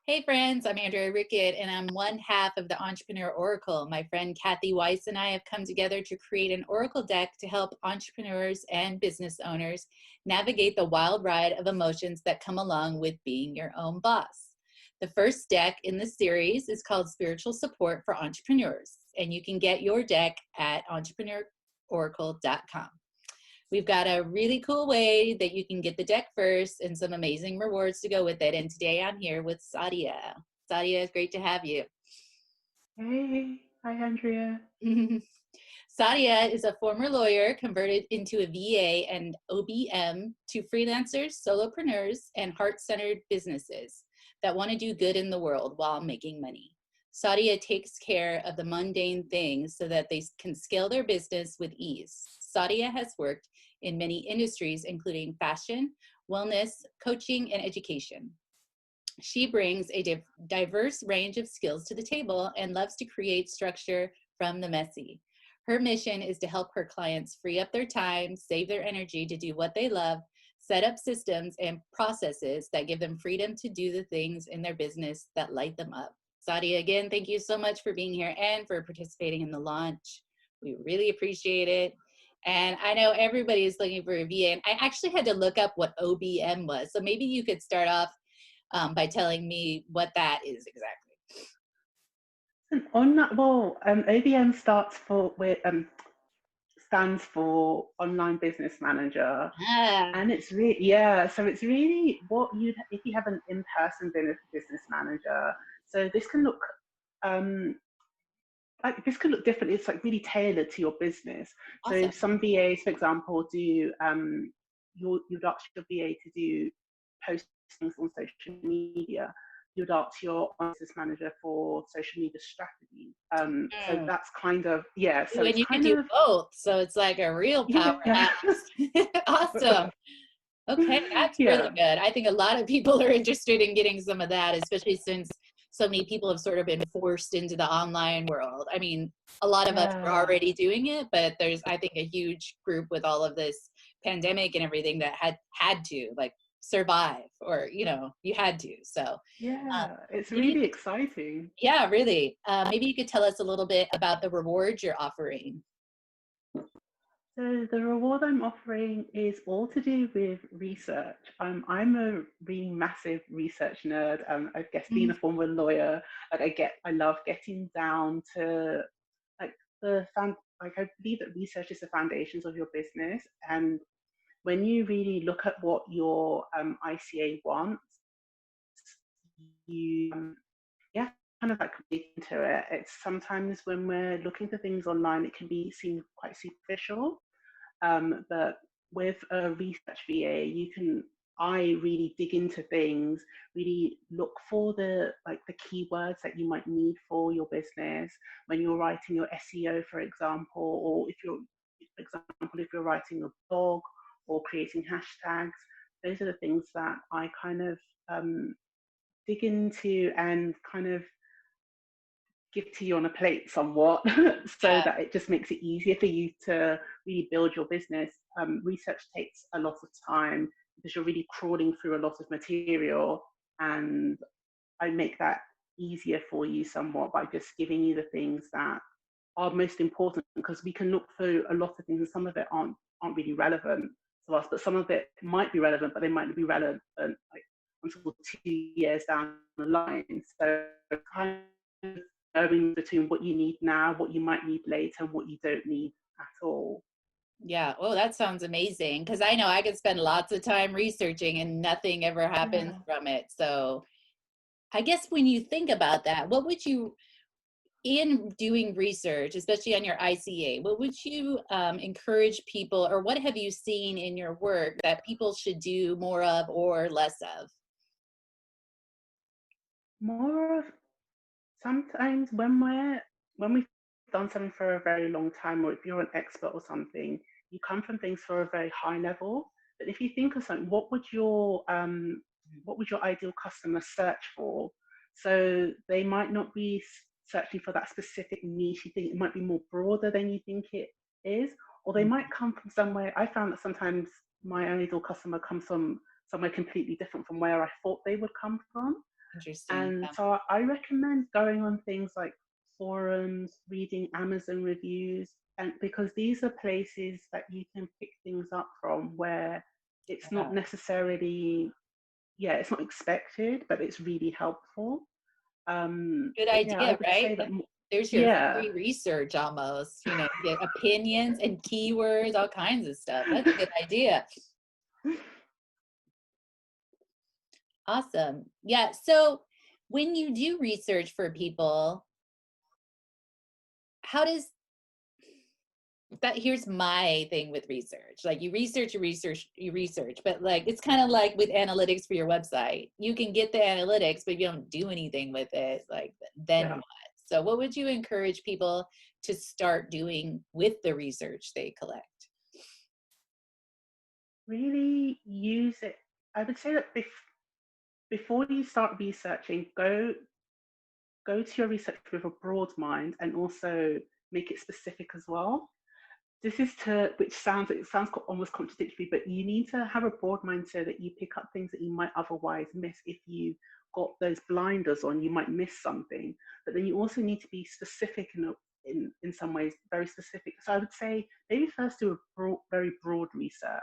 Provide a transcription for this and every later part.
Hey friends, I'm Andrea Rickett and I'm one half of the Entrepreneur Oracle. My friend Kathy Weiss and I have come together to create an Oracle deck to help entrepreneurs and business owners navigate the wild ride of emotions that come along with being your own boss. The first deck in the series is called Spiritual Support for Entrepreneurs, and you can get your deck at entrepreneurauracle.com. We've got a really cool way that you can get the deck first and some amazing rewards to go with it. And today I'm here with Sadia. Sadia, it's great to have you. Hey, hi Andrea. Sadia is a former lawyer converted into a VA and OBM to freelancers, solopreneurs, and heart-centered businesses that want to do good in the world while making money. Sadia takes care of the mundane things so that they can scale their business with ease. Sadia has worked in many industries, including fashion, wellness, coaching, and education. She brings a diverse range of skills to the table and loves to create structure from the messy. Her mission is to help her clients free up their time, save their energy to do what they love, set up systems and processes that give them freedom to do the things in their business that light them up. Sadia, again, thank you so much for being here and for participating in the launch. We really appreciate it. And I know everybody is looking for a VA, and I actually had to look up what OBM was. So maybe you could start off by telling me what that is exactly. OBM stands for Online Business Manager, Ah, and it's really yeah. So it's really what you if you have an in-person business manager. So this can look um, different. It's like really tailored to your business. So awesome. some VAs, for example, do you'd ask your VA to do postings on social media. You'd ask your business manager for social media strategy. So Mm. that's kind of yeah. So Ooh, and it's you can kind do of both. So it's like a real yeah, powerhouse. Awesome. Okay, that's really yeah, good. I think a lot of people are interested in getting some of that, especially since so many people have sort of been forced into the online world. I mean, a lot of us were yeah. already doing it, but there's, I think, a huge group with all of this pandemic and everything that had to like survive, or you had to. So Yeah, it's maybe you really could, exciting. yeah, really. Maybe you could tell us a little bit about the rewards you're offering. So the reward I'm offering is all to do with research. I'm a really massive research nerd. I guess being a former lawyer, I love getting down to like I believe that research is the foundations of your business. And when you really look at what your ICA wants, you yeah, kind of like dig into it. It's sometimes when we're looking for things online, it can be seen quite superficial. But with a research VA, I really dig into things, really look for the keywords that you might need for your business when you're writing your SEO, for example, or if you're writing a blog or creating hashtags. Those are the things that I kind of dig into and kind of give to you on a plate somewhat so Yeah. that it just makes it easier for you to really build your business. Research takes a lot of time because you're really crawling through a lot of material, and I make that easier for you somewhat by just giving you the things that are most important, because we can look through a lot of things and some of it aren't really relevant to us, but some of it might be relevant, but they might not be relevant like until 2 years down the line. So kind of knowing between what you need now, what you might need later, and what you don't need at all. Yeah. Oh, that sounds amazing. Because I know I could spend lots of time researching and nothing ever happens Yeah. from it. So I guess when you think about that, what would you, in doing research, especially on your ICA, what would you encourage people, or what have you seen in your work that people should do more of or less of? More of sometimes when we've done something for a very long time, or if you're an expert or something, you come from things for a very high level. But if you think of something, what would your ideal customer search for? So they might not be searching for that specific niche. You think it might be more broader than you think it is, or they might come from somewhere. I found that sometimes my ideal customer comes from somewhere completely different from where I thought they would come from. Interesting. And Yeah. so I recommend going on things like forums, reading Amazon reviews, and because these are places that you can pick things up from where it's Yeah. not necessarily, yeah, it's not expected, but it's really helpful. Good But yeah, I idea, would right? say that, There's your yeah, free research almost, you know, get opinions and keywords, all kinds of stuff. That's a good idea. Awesome. Yeah. So when you do research for people, how does that, here's my thing with research. Like you research, but like it's kind of like with analytics for your website. You can get the analytics, but if you don't do anything with it, like then yeah, what? So what would you encourage people to start doing with the research they collect? really use it. I would say that before you start researching, go to your research with a broad mind and also make it specific as well. This is to, which sounds, it sounds almost contradictory, but you need to have a broad mind so that you pick up things that you might otherwise miss. If you got those blinders on, you might miss something. But then you also need to be specific in some ways, very specific. So I would say maybe first do a very broad research,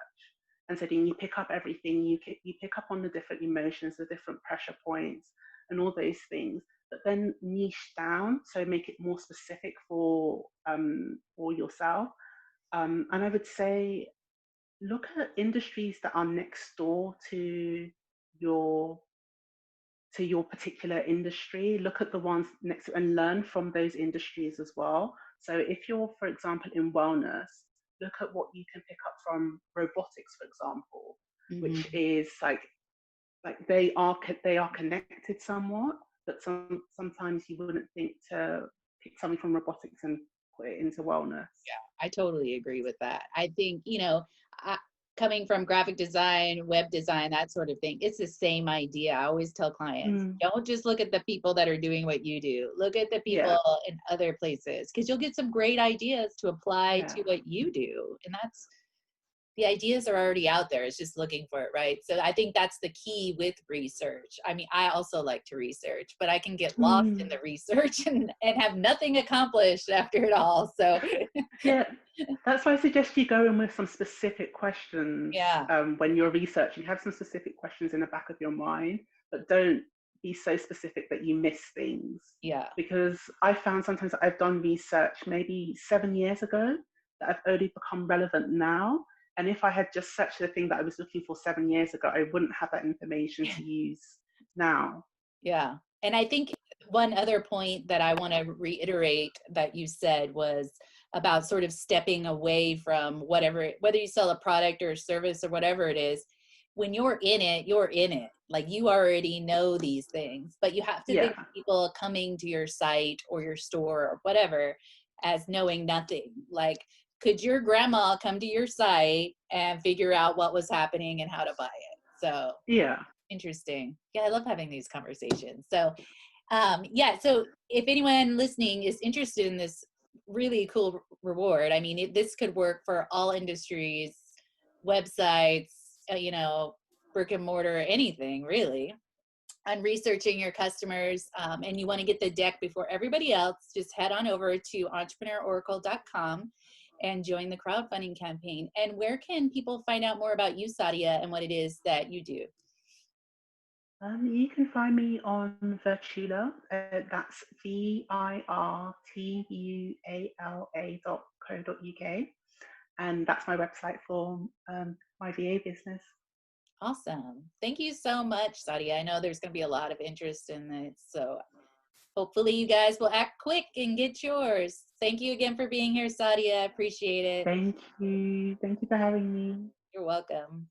and so then you pick up everything. You pick up on the different emotions, the different pressure points, and all those things. But then niche down, so make it more specific for yourself. And I would say look at industries that are next door your to your particular industry. Look at the ones next to, and learn from those industries as well. So if you're, for example, in wellness, look at what you can pick up from robotics, for example, which Hmm. is like they are connected somewhat, but sometimes you wouldn't think to pick something from robotics and put it into wellness. I totally agree with that. I think, I, coming from graphic design, web design, that sort of thing, it's the same idea. I always tell clients, Mm, don't just look at the people that are doing what you do. Look at the yeah, people in other places because you'll get some great ideas to apply yeah. to what you do. And that's the ideas are already out there. It's just looking for it, right? So I think that's the key with research. I mean, I also like to research, but I can get lost in Mm. the research and have nothing accomplished after it all. So Yeah, that's why I suggest you go in with some specific questions yeah, when you're researching. Have some specific questions in the back of your mind, but don't be so specific that you miss things. yeah. Because I found sometimes I've done research maybe 7 years ago that I've only become relevant now. And if I had just searched the thing that I was looking for 7 years ago, I wouldn't have that information to use now. Yeah. And I think one other point that I want to reiterate that you said was about sort of stepping away from whatever, whether you sell a product or a service or whatever it is, when you're in it, you're in it. Like you already know these things, but you have to Yeah, think of people coming to your site or your store or whatever as knowing nothing. Like, could your grandma come to your site and figure out what was happening and how to buy it? So yeah. interesting. Yeah, I love having these conversations. So, yeah, so if anyone listening is interested in this really cool reward, I mean, this could work for all industries, websites, brick and mortar, anything really. On researching your customers, and you want to get the deck before everybody else, just head on over to entrepreneurauracle.com and join the crowdfunding campaign. And where can people find out more about you, Sadia, and what it is that you do? You can find me on Virtula. That's virtuala.co.uk. And that's my website for my VA business. Awesome. Thank you so much, Sadia. I know there's going to be a lot of interest in this. So hopefully you guys will act quick and get yours. Thank you again for being here, Sadia. I appreciate it. Thank you. Thank you for having me. You're welcome.